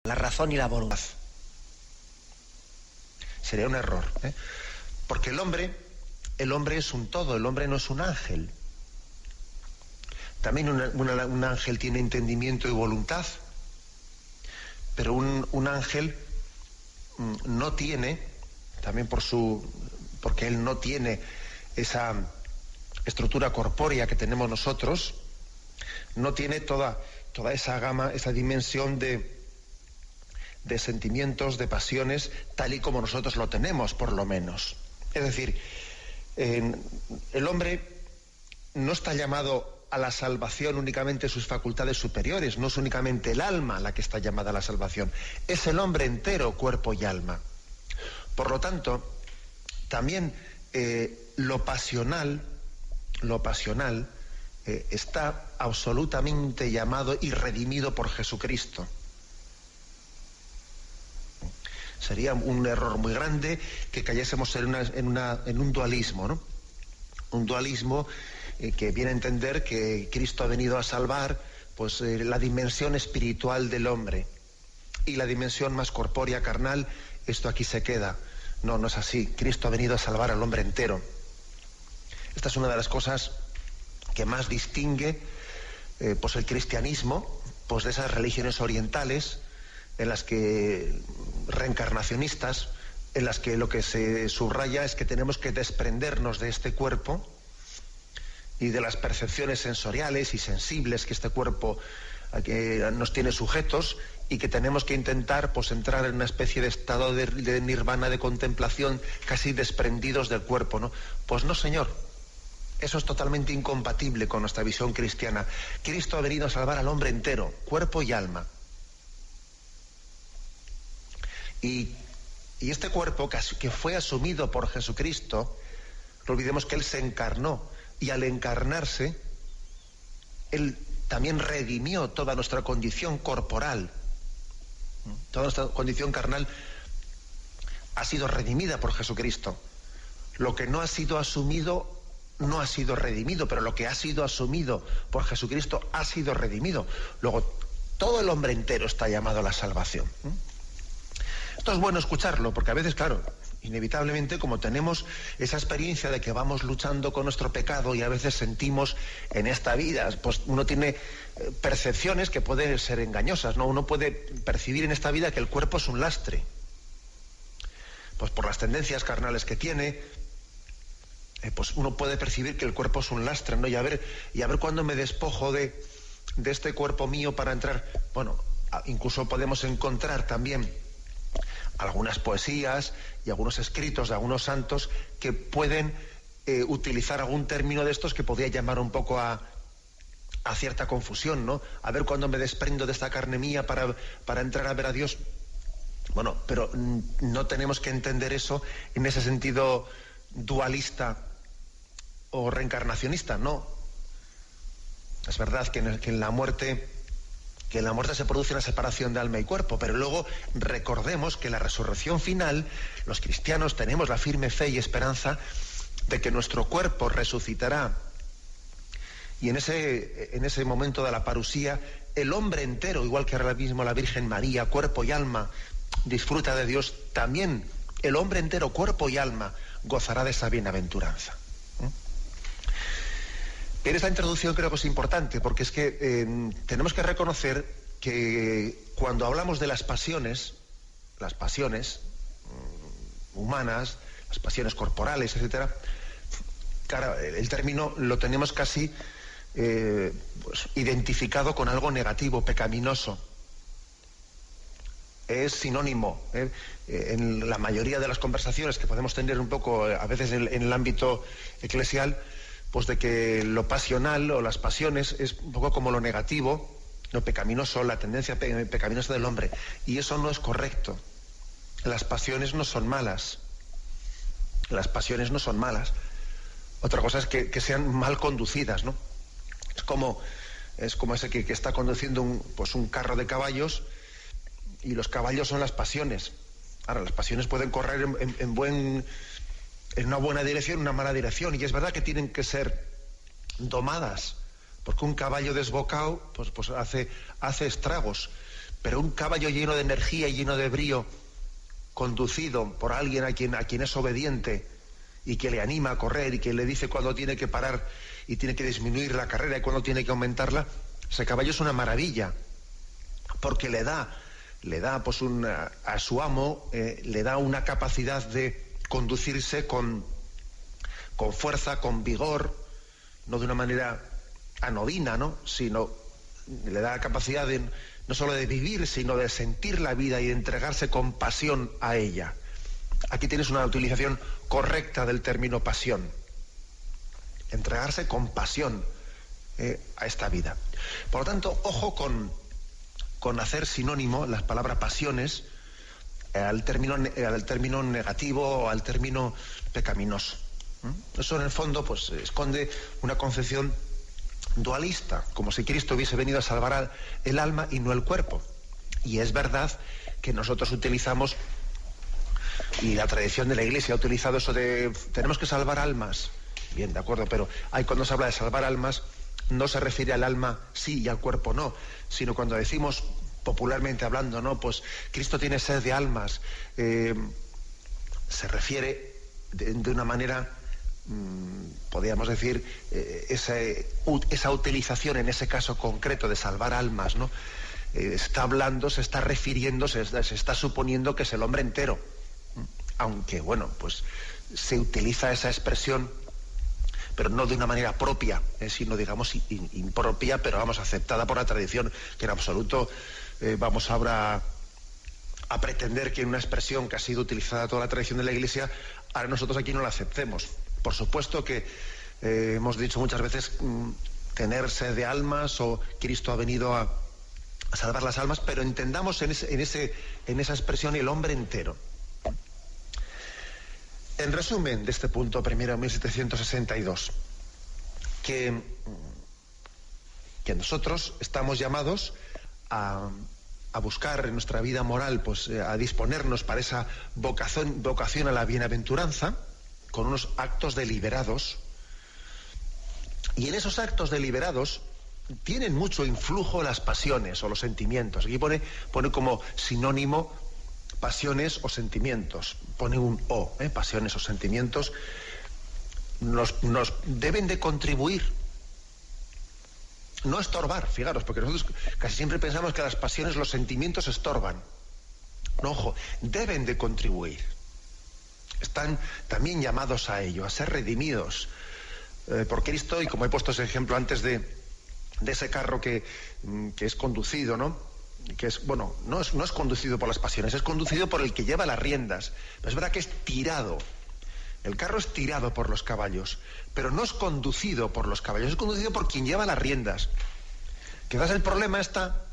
la razón y la voluntad. Sería un error, ¿eh? Porque el hombre es un todo, el hombre no es un ángel. También un ángel tiene entendimiento y voluntad, pero un ángel no tiene, también porque él no tiene esa estructura corpórea que tenemos nosotros, no tiene toda esa gama, esa dimensión de sentimientos, de pasiones, tal y como nosotros lo tenemos, por lo menos. Es decir, el hombre no está llamado a la salvación únicamente sus facultades superiores, no es únicamente el alma la que está llamada a la salvación, es el hombre entero, cuerpo y alma. Por lo tanto, también lo pasional está absolutamente llamado y redimido por Jesucristo. Sería un error muy grande que cayésemos en un dualismo, ¿no? Un dualismo que viene a entender que Cristo ha venido a salvar pues la dimensión espiritual del hombre y la dimensión más corpórea, carnal, esto aquí se queda. No es así. Cristo ha venido a salvar al hombre entero. Esta es una de las cosas que más distingue pues el cristianismo pues de esas religiones orientales en las que reencarnacionistas, en las que lo que se subraya es que tenemos que desprendernos de este cuerpo y de las percepciones sensoriales y sensibles que este cuerpo nos tiene sujetos, y que tenemos que intentar pues entrar en una especie de estado de nirvana, de contemplación, casi desprendidos del cuerpo, ¿no? Pues no, señor. Eso es totalmente incompatible con nuestra visión cristiana. Cristo ha venido a salvar al hombre entero, cuerpo y alma. Y este cuerpo que fue asumido por Jesucristo, no olvidemos que Él se encarnó, y al encarnarse, Él también redimió toda nuestra condición corporal. Toda nuestra condición carnal ha sido redimida por Jesucristo. Lo que no ha sido asumido no ha sido redimido, pero lo que ha sido asumido por Jesucristo ha sido redimido. Luego, todo el hombre entero está llamado a la salvación. Esto es bueno escucharlo, porque a veces, claro, inevitablemente, como tenemos esa experiencia de que vamos luchando con nuestro pecado y a veces sentimos en esta vida, pues uno tiene percepciones que pueden ser engañosas, ¿no? Uno puede percibir en esta vida que el cuerpo es un lastre, pues por las tendencias carnales que tiene, pues uno puede percibir que el cuerpo es un lastre, ¿no? Y a ver cuándo me despojo de este cuerpo mío para entrar. Bueno, incluso podemos encontrar también algunas poesías y algunos escritos de algunos santos que pueden utilizar algún término de estos que podría llamar un poco a cierta confusión, ¿no? A ver cuándo me desprendo de esta carne mía para entrar a ver a Dios. Bueno, pero no tenemos que entender eso en ese sentido dualista o reencarnacionista, no. Es verdad que en la muerte se produce una separación de alma y cuerpo, pero luego recordemos que en la resurrección final los cristianos tenemos la firme fe y esperanza de que nuestro cuerpo resucitará, y en ese momento de la parusía el hombre entero, igual que ahora mismo la Virgen María, cuerpo y alma, disfruta de Dios, también el hombre entero, cuerpo y alma, gozará de esa bienaventuranza. Pero esta introducción creo que es importante, porque es que tenemos que reconocer que cuando hablamos de las pasiones humanas, las pasiones corporales, etcétera, claro, el término lo tenemos casi pues, identificado con algo negativo, pecaminoso. Es sinónimo en la mayoría de las conversaciones que podemos tener un poco, a veces en el ámbito eclesial, pues de que lo pasional o las pasiones es un poco como lo negativo, lo pecaminoso, la tendencia pecaminosa del hombre. Y eso no es correcto. Las pasiones no son malas. Las pasiones no son malas. Otra cosa es que sean mal conducidas, ¿no? Es como ese que está conduciendo un carro de caballos, y los caballos son las pasiones. Ahora, las pasiones pueden correr en una buena dirección, en una mala dirección, y es verdad que tienen que ser domadas, porque un caballo desbocado pues hace estragos, Pero un caballo lleno de energía y lleno de brío, conducido por alguien a quien es obediente y que le anima a correr y que le dice cuándo tiene que parar y tiene que disminuir la carrera y cuándo tiene que aumentarla, ese caballo es una maravilla, porque le da pues a su amo, le da una capacidad de conducirse con fuerza, con vigor, no de una manera anodina, ¿no? Sino le da la capacidad de no solo de vivir, sino de sentir la vida y de entregarse con pasión a ella. Aquí tienes una utilización correcta del término pasión. Entregarse con pasión a esta vida. Por lo tanto, ojo con hacer sinónimo las palabras pasiones al término negativo o al término pecaminoso. Eso en el fondo pues esconde una concepción dualista, como si Cristo hubiese venido a salvar el alma y no el cuerpo. Y es verdad que nosotros utilizamos, y la tradición de la Iglesia ha utilizado eso de tenemos que salvar almas. Bien, de acuerdo, pero cuando se habla de salvar almas, no se refiere al alma sí y al cuerpo no, sino cuando decimos popularmente hablando, ¿no? Pues Cristo tiene sed de almas, se refiere de una manera, podríamos decir, esa utilización en ese caso concreto de salvar almas, ¿no? Está hablando, se está refiriendo, se está suponiendo que es el hombre entero. Aunque, bueno, pues se utiliza esa expresión, pero no de una manera propia, sino, digamos, impropia, pero vamos, aceptada por la tradición, que en absoluto vamos ahora a pretender que una expresión que ha sido utilizada toda la tradición de la Iglesia, ahora nosotros aquí no la aceptemos. Por supuesto que hemos dicho muchas veces tener sed de almas, o Cristo ha venido a salvar las almas, pero entendamos en esa expresión el hombre entero. En resumen de este punto primero, 1762, que nosotros estamos llamados a buscar en nuestra vida moral, pues a disponernos para esa vocación a la bienaventuranza, con unos actos deliberados, y en esos actos deliberados tienen mucho influjo las pasiones o los sentimientos. Aquí pone como sinónimo pasiones o sentimientos, pone un o, pasiones o sentimientos, nos deben de contribuir, no estorbar, fijaros, porque nosotros casi siempre pensamos que las pasiones, los sentimientos estorban. No, ojo, deben de contribuir. Están también llamados a ello, a ser redimidos por Cristo, y como he puesto ese ejemplo antes de ese carro que es conducido, ¿no? Que es, bueno, no es conducido por las pasiones, es conducido por el que lleva las riendas. Pero es verdad que es tirado. El carro es tirado por los caballos, pero no es conducido por los caballos, es conducido por quien lleva las riendas. Quizás el problema está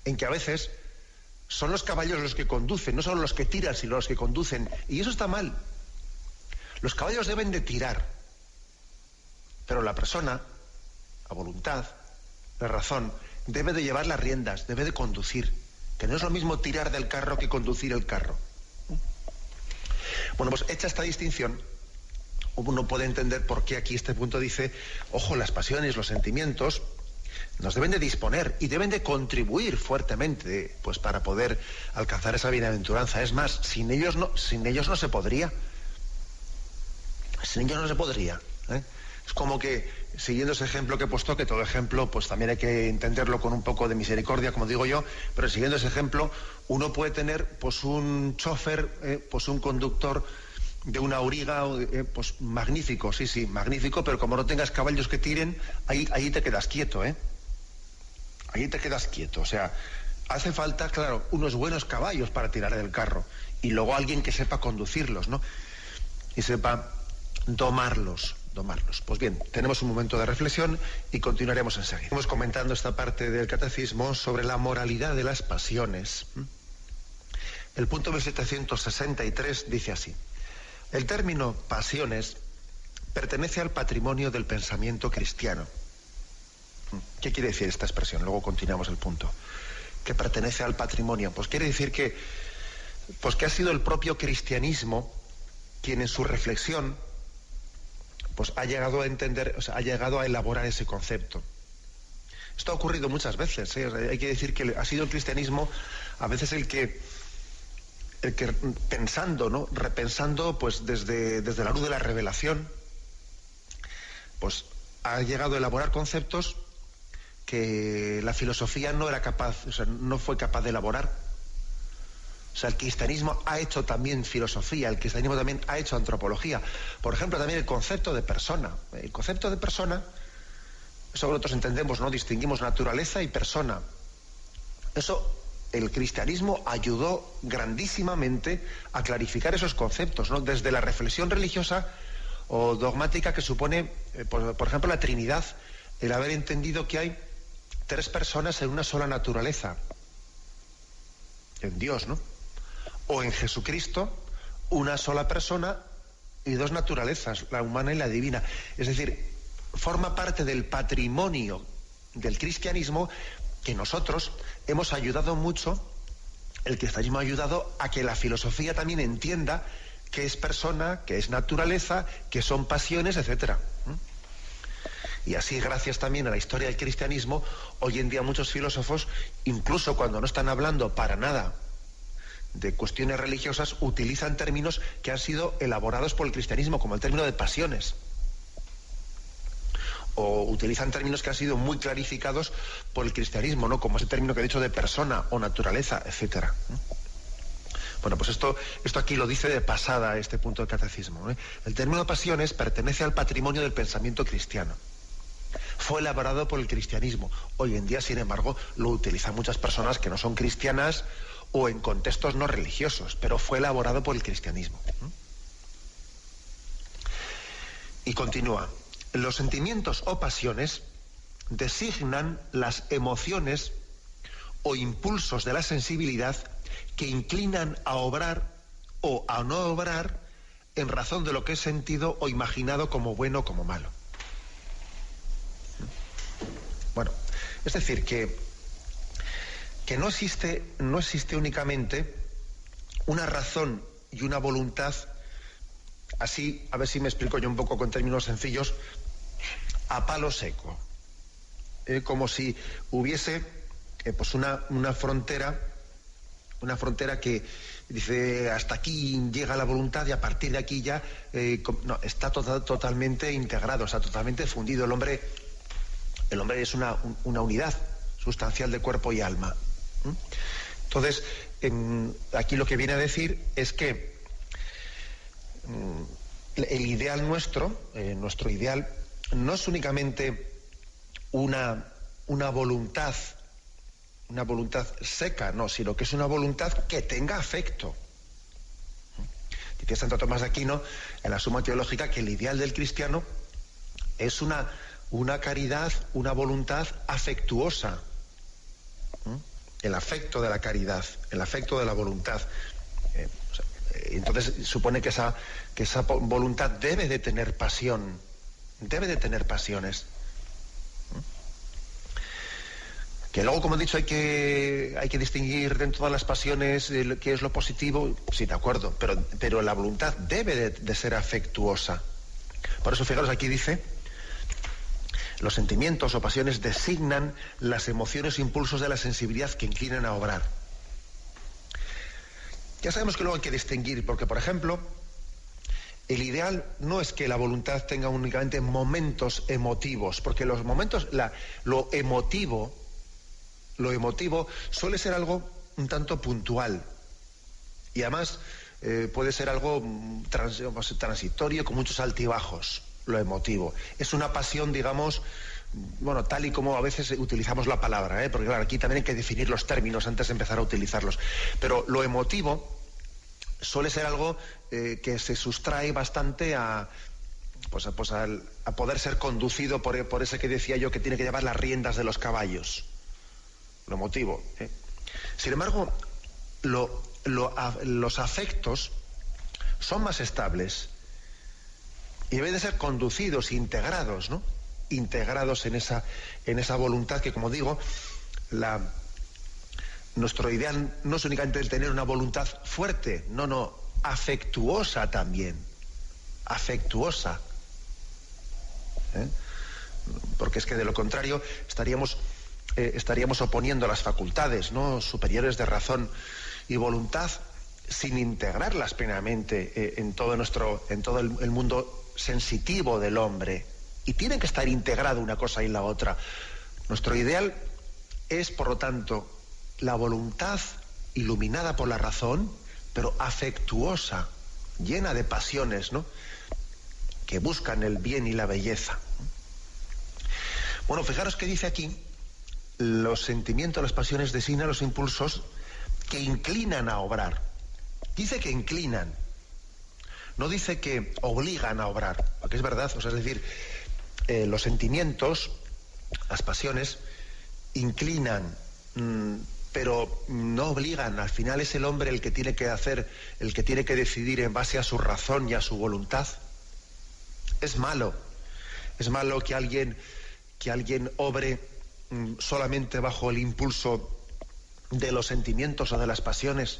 en que a veces son los caballos los que conducen, no son los que tiran, sino los que conducen. Y eso está mal. Los caballos deben de tirar, pero la persona, a voluntad, la razón, debe de llevar las riendas, debe de conducir, que no es lo mismo tirar del carro que conducir el carro. Bueno, pues hecha esta distinción, uno puede entender por qué aquí este punto dice, ojo, las pasiones, los sentimientos, nos deben de disponer y deben de contribuir fuertemente, pues para poder alcanzar esa bienaventuranza. Es más, sin ellos no se podría. Sin ellos no se podría, ¿eh? Es como que, siguiendo ese ejemplo que he puesto, que todo ejemplo pues también hay que entenderlo con un poco de misericordia, como digo yo, pero siguiendo ese ejemplo, uno puede tener pues un chofer, pues un conductor de una auriga, pues magnífico, sí, magnífico, pero como no tengas caballos que tiren, ahí te quedas quieto, ahí te quedas quieto. O sea, hace falta, claro, unos buenos caballos para tirar del carro, y luego alguien que sepa conducirlos, ¿no? Y sepa domarlos. Pues bien, tenemos un momento de reflexión y continuaremos enseguida. Estamos comentando esta parte del catecismo sobre la moralidad de las pasiones. El punto 1763 dice así: el término pasiones pertenece al patrimonio del pensamiento cristiano. ¿Qué quiere decir esta expresión? Luego continuamos el punto. Que pertenece al patrimonio. Pues quiere decir que ha sido el propio cristianismo quien en su reflexión pues ha llegado a entender, o sea, ha llegado a elaborar ese concepto. Esto ha ocurrido muchas veces, ¿eh? Hay que decir que ha sido el cristianismo a veces el que pensando, ¿no? Repensando, pues desde la luz de la revelación, pues ha llegado a elaborar conceptos que la filosofía no era capaz, o sea, no fue capaz de elaborar. O sea, el cristianismo ha hecho también filosofía, el cristianismo también ha hecho antropología. Por ejemplo, también el concepto de persona. El concepto de persona, eso nosotros entendemos, ¿no? Distinguimos naturaleza y persona. Eso, el cristianismo ayudó grandísimamente a clarificar esos conceptos, ¿no? Desde la reflexión religiosa o dogmática que supone, por ejemplo, la Trinidad, el haber entendido que hay 3 personas en una sola naturaleza, en Dios, ¿no? O en Jesucristo, una sola persona y 2 naturalezas, la humana y la divina. Es decir, forma parte del patrimonio del cristianismo que nosotros hemos ayudado mucho, el cristianismo ha ayudado a que la filosofía también entienda qué es persona, qué es naturaleza, qué son pasiones, etcétera. Y así, gracias también a la historia del cristianismo, hoy en día muchos filósofos, incluso cuando no están hablando para nada de cuestiones religiosas, utilizan términos que han sido elaborados por el cristianismo, como el término de pasiones. O utilizan términos que han sido muy clarificados por el cristianismo, ¿no? Como ese término que he dicho de persona o naturaleza, etcétera. Bueno, pues esto aquí lo dice de pasada este punto del catecismo, ¿eh? El término pasiones pertenece al patrimonio del pensamiento cristiano. Fue elaborado por el cristianismo. Hoy en día, sin embargo, lo utilizan muchas personas que no son cristianas o en contextos no religiosos, pero fue elaborado por el cristianismo. Y continúa. Los sentimientos o pasiones designan las emociones o impulsos de la sensibilidad que inclinan a obrar o a no obrar en razón de lo que es sentido o imaginado como bueno o como malo. Bueno, es decir, que no existe únicamente una razón y una voluntad, así, a ver si me explico yo un poco con términos sencillos, a palo seco. Como si hubiese pues una frontera que dice hasta aquí llega la voluntad y a partir de aquí ya no, está totalmente integrado, está totalmente fundido. El hombre es una unidad sustancial de cuerpo y alma. Entonces, aquí lo que viene a decir es que el ideal nuestro ideal, no es únicamente una voluntad seca, no, sino que es una voluntad que tenga afecto. Dice Santo Tomás de Aquino en la Suma Teológica que el ideal del cristiano es una caridad, una voluntad afectuosa. El afecto de la caridad, el afecto de la voluntad. Entonces supone que esa voluntad debe de tener pasión, debe de tener pasiones. Que luego, como he dicho, hay que distinguir dentro de las pasiones qué es lo positivo, sí, de acuerdo, pero la voluntad debe de ser afectuosa. Por eso, fijaros, aquí dice: los sentimientos o pasiones designan las emociones e impulsos de la sensibilidad que inclinan a obrar. Ya sabemos que luego hay que distinguir, porque, por ejemplo, el ideal no es que la voluntad tenga únicamente momentos emotivos, porque los momentos, lo emotivo suele ser algo un tanto puntual y además puede ser algo transitorio con muchos altibajos. Lo emotivo es una pasión, digamos, bueno, tal y como a veces utilizamos la palabra, porque claro, aquí también hay que definir los términos antes de empezar a utilizarlos, pero lo emotivo suele ser algo que se sustrae bastante a poder ser conducido por ese que decía yo que tiene que llevar las riendas de los caballos. Lo emotivo. Sin embargo, los afectos son más estables y deben de ser conducidos, integrados, ¿no? Integrados en esa voluntad que, como digo, nuestro ideal no es únicamente el tener una voluntad fuerte, no, afectuosa también. Afectuosa. Porque es que de lo contrario estaríamos estaríamos oponiendo las facultades, ¿no?, superiores de razón y voluntad, sin integrarlas plenamente en todo el mundo sensitivo del hombre. Y tiene que estar integrado una cosa y la otra. Nuestro ideal es, por lo tanto, la voluntad iluminada por la razón, pero afectuosa, llena de pasiones, ¿no?, que buscan el bien y la belleza. Bueno, fijaros que dice aquí: los sentimientos, las pasiones designan los impulsos que inclinan a obrar. Dice que inclinan, no dice que obligan a obrar, porque es verdad, o sea, es decir, los sentimientos, las pasiones, inclinan, pero no obligan. Al final es el hombre el que tiene que hacer, el que tiene que decidir en base a su razón y a su voluntad. Es malo que alguien obre solamente bajo el impulso de los sentimientos o de las pasiones,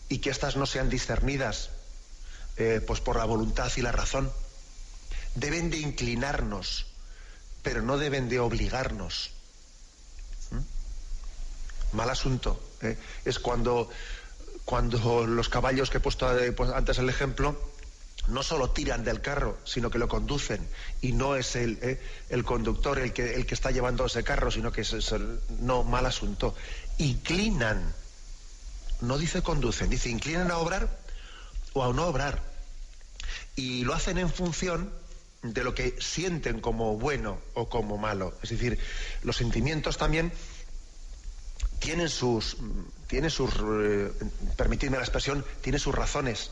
y que éstas no sean discernidas pues por la voluntad y la razón. Deben de inclinarnos, pero no deben de obligarnos. Mal asunto. Es cuando los caballos que he puesto pues antes el ejemplo, no solo tiran del carro, sino que lo conducen, y no es el conductor el que está llevando ese carro, sino que no, mal asunto. Inclinan, no dice conducen, dice inclinan a obrar o a no obrar, y lo hacen en función de lo que sienten como bueno o como malo. Es decir, los sentimientos también tienen sus permitidme la expresión, tienen sus razones.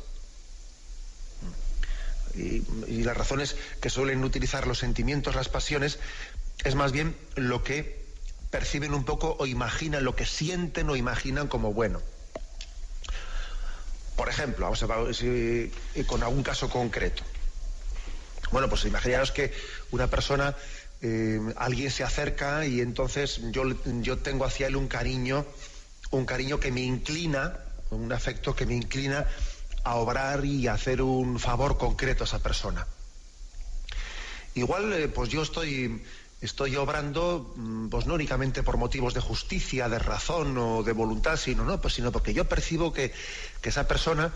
Y las razones que suelen utilizar los sentimientos, las pasiones, es más bien lo que perciben un poco o imaginan, lo que sienten o imaginan como bueno. Por ejemplo, vamos a ver con algún caso concreto. Bueno, pues imaginaros que una persona, alguien se acerca y entonces yo tengo hacia él un cariño que me inclina, un afecto que me inclina a obrar y a hacer un favor concreto a esa persona. Igual, pues yo estoy obrando, pues no únicamente por motivos de justicia, de razón o de voluntad, sino porque yo percibo que esa persona,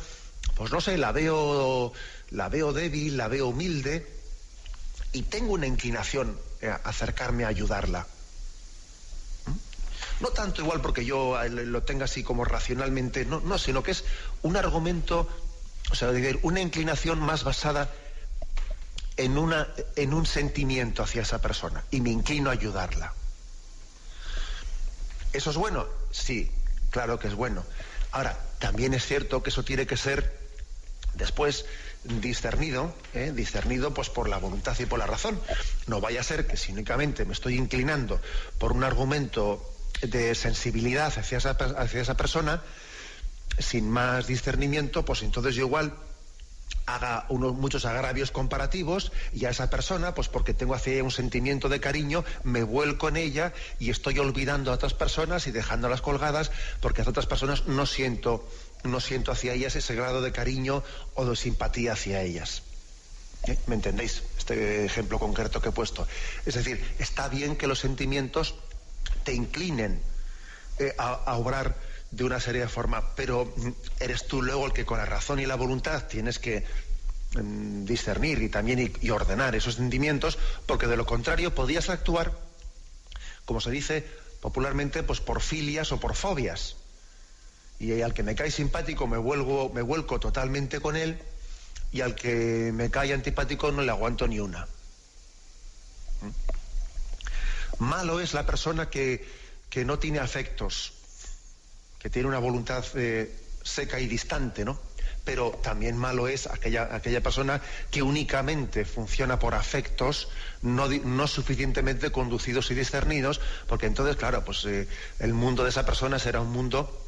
pues no sé, la veo débil, la veo humilde, y tengo una inclinación a acercarme a ayudarla. No tanto igual porque yo lo tenga así como racionalmente, no, sino que es un argumento, o sea, una inclinación más basada en un sentimiento hacia esa persona, y me inclino a ayudarla. ¿Eso es bueno? Sí, claro que es bueno. Ahora, también es cierto que eso tiene que ser después discernido pues por la voluntad y por la razón. No vaya a ser que si únicamente me estoy inclinando por un argumento de sensibilidad hacia esa persona, sin más discernimiento, pues entonces yo igual haga muchos agravios comparativos, y a esa persona, pues porque tengo hacia ella un sentimiento de cariño, me vuelco en ella y estoy olvidando a otras personas y dejándolas colgadas, porque a otras personas no siento hacia ellas ese grado de cariño o de simpatía hacia ellas. ¿Me entendéis? Este ejemplo concreto que he puesto. Es decir, está bien que los sentimientos te inclinen a obrar de una serie de forma, pero eres tú luego el que con la razón y la voluntad tienes que discernir y también y ordenar esos sentimientos, porque de lo contrario podías actuar, como se dice popularmente, pues por filias o por fobias, y al que me cae simpático me vuelco totalmente con él, y al que me cae antipático no le aguanto ni una. Malo es la persona que no tiene afectos, que tiene una voluntad seca y distante, ¿no? Pero también malo es aquella persona que únicamente funciona por afectos no suficientemente conducidos y discernidos, porque entonces, claro, pues el mundo de esa persona será un mundo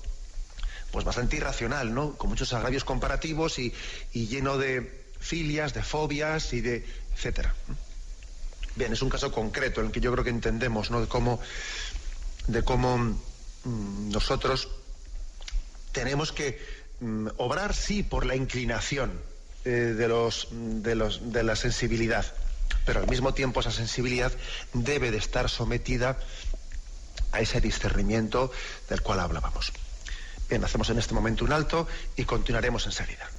pues bastante irracional, ¿no? Con muchos agravios comparativos y lleno de filias, de fobias y de etcétera. Bien, es un caso concreto en el que yo creo que entendemos, ¿no?, de cómo nosotros tenemos que obrar, sí, por la inclinación de la sensibilidad, pero al mismo tiempo esa sensibilidad debe de estar sometida a ese discernimiento del cual hablábamos. Bien, hacemos en este momento un alto y continuaremos enseguida.